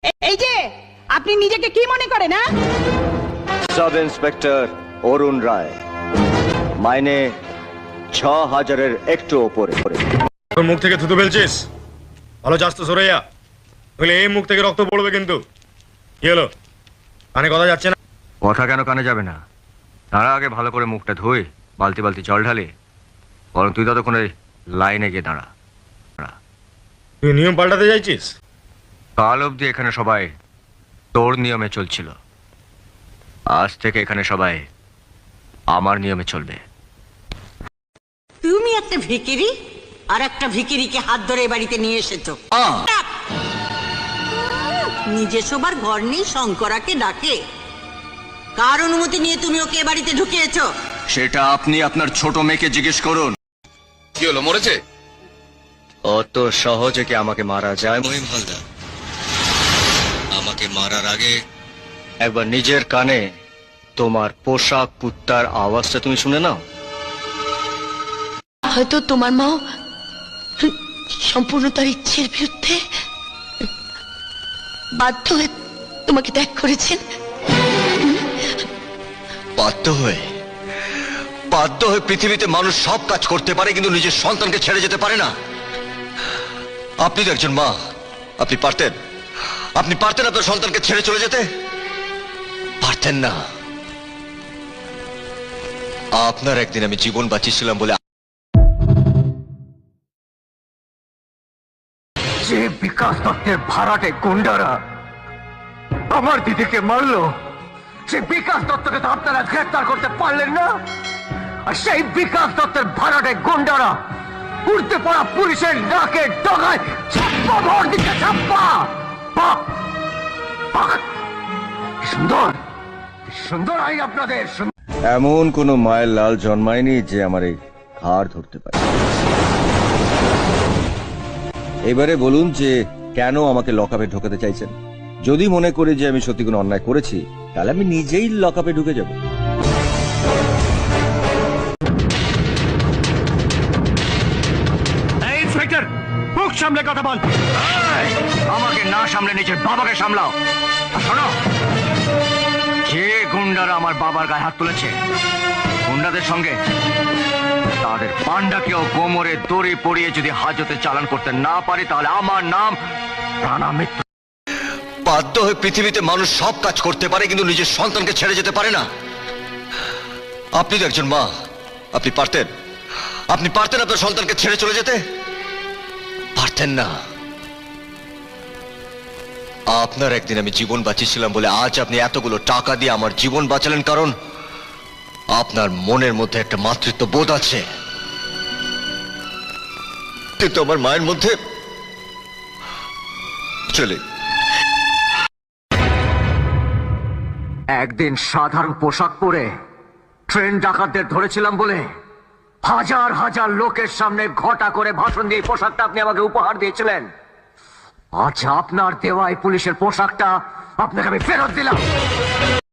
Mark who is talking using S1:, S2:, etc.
S1: এই যে আপনি নিজেকে কি মনে করেন? না
S2: সাব ইন্সপেক্টর অরুণ রায়, মাইনে ৬,০০০-এর একটু ওপরে।
S3: তোর মুখ থেকে থুতু ফেলছিস? ভালো যাস তো সরাইয়া, বলে এই মুখ থেকে রক্ত পড়বে কিন্তু। কি হলো, কানে কথা যাচ্ছে না?
S4: কথা কেন কানে যাবে না? তারা আগে ভালো করে মুখটা ধুই, বালতি বালতি জল ঢালে। বরং তুই ততক্ষণ ওই লাইনে গিয়ে দাঁড়া।
S3: তুই নিয়ম পাল্টাতে চাইছিস?
S4: কাল অবধি এখানে সবাই তোর নিয়মে চলছিল, আজ থেকে এখানে সবাই আমার নিয়মে চলবে।
S5: তুমি একটা ভিকিরি আর একটা ভিকিরিকে হাত ধরে বাড়িতে নিয়ে এসেছো। নিজে সবার ঘর নেই, শঙ্করাকে ডাকে। কার অনুমতি নিয়ে তুমি ওকে বাড়িতে ঢুকিয়েছো?
S4: সেটা আপনি আপনার ছোট মেয়েকে জিজ্ঞেস করুন।
S6: কি হলো, মরেছে?
S4: অত সহজে কি আমাকে মারা যায় মহিম হালদার? আমাকে মারার আগে একবার নিজের কানে তোমার পোশাক কুত্তার আওয়াজটা তুমি শুনে নাও।
S7: হয়তো তোমার মাও সম্পূর্ণ তার ইচ্ছের বিরুদ্ধে বাধ্য হয়ে তোমাকে ত্যাগ করেছেন।
S4: বাধ্য হয়ে পৃথিবীতে মানুষ সব কাজ করতে পারে, কিন্তু নিজের সন্তানকে ছেড়ে যেতে পারে না। আপনি তো একজন মা, আপনি পারতেন আপনার সন্তানকে ছেড়ে চলে যেতে? পারতেন না। আপনার একদিন আমি জীবন বাঁচিয়েছিলাম বলে যে বিকাশ দত্তের ভাড়াটে গুন্ডারা আমার দিদিকে মারলো, সেই বিকাশ দত্তকে তো আপনারা গ্রেফতার করতে পারলেন না। আর সেই বিকাশ দত্তের ভাড়াটে গুন্ডারা উড়তে পড়া পুলিশের নাকে ডগায় ছাপ্পা ভর দিচ্ছে, ছাপ্পা। সুন্দর সুন্দর আইন আপনাদের।
S2: এমন কোন মায়ের লাল জন্মায়নি যে আমার এই ঘাড় ধরতে পারে। এবারে বলুন যে কেন আমাকে লকআপে ঢোকাতে চাইছেন? যদি মনে করি যে আমি সত্যি কোনো অন্যায় করেছি, তাহলে আমি নিজেই লকআপে ঢুকে যাব।
S4: ইন্সপেক্টর, মুখ সামলে কথা বল। আমাকে না সামলে নিজের বাবাকে সামলাও। আর শোনো, যে গুন্ডারা আমার বাবার গায়ে হাত তুলেছে, গুন্ডাদের সঙ্গে তাদের পান্ডাকেও কোমরে দড়ি পরিয়ে যদি হাজতে চালান করতে না পারি, তাহলে আমার নাম প্রাণা মিত্র। বাধ্য হয়ে পৃথিবীতে মানুষ সব কাজ করতে পারে, কিন্তু নিজের সন্তানকে ছেড়ে যেতে পারে না। আপনি তো একজন মা, আপনি পারতেন আপনার সন্তানকে ছেড়ে চলে যেতে? পারতেন না। আপনার একদিন আমি জীবন বাঁচিয়েছিলাম বলে আজ আপনি এতগুলো টাকা দিয়ে আমার জীবন বাঁচালেন, কারণ আপনার মনের মধ্যে একটা মাতৃত্ব বোধ আছে। কিন্তু আমার মায়ের মধ্যে চলে। একদিন সাধারণ পোশাক পরে ট্রেন ডাকাতদের ধরেছিলাম বলে হাজার হাজার লোকের সামনে ঘটা করে ভাষণ দিয়ে পোশাকটা আপনি আমাকে উপহার দিয়েছিলেন। আজ আপনার দেওয়া এই পুলিশের পোশাকটা আপনাকে আমি ফেরত দিলাম।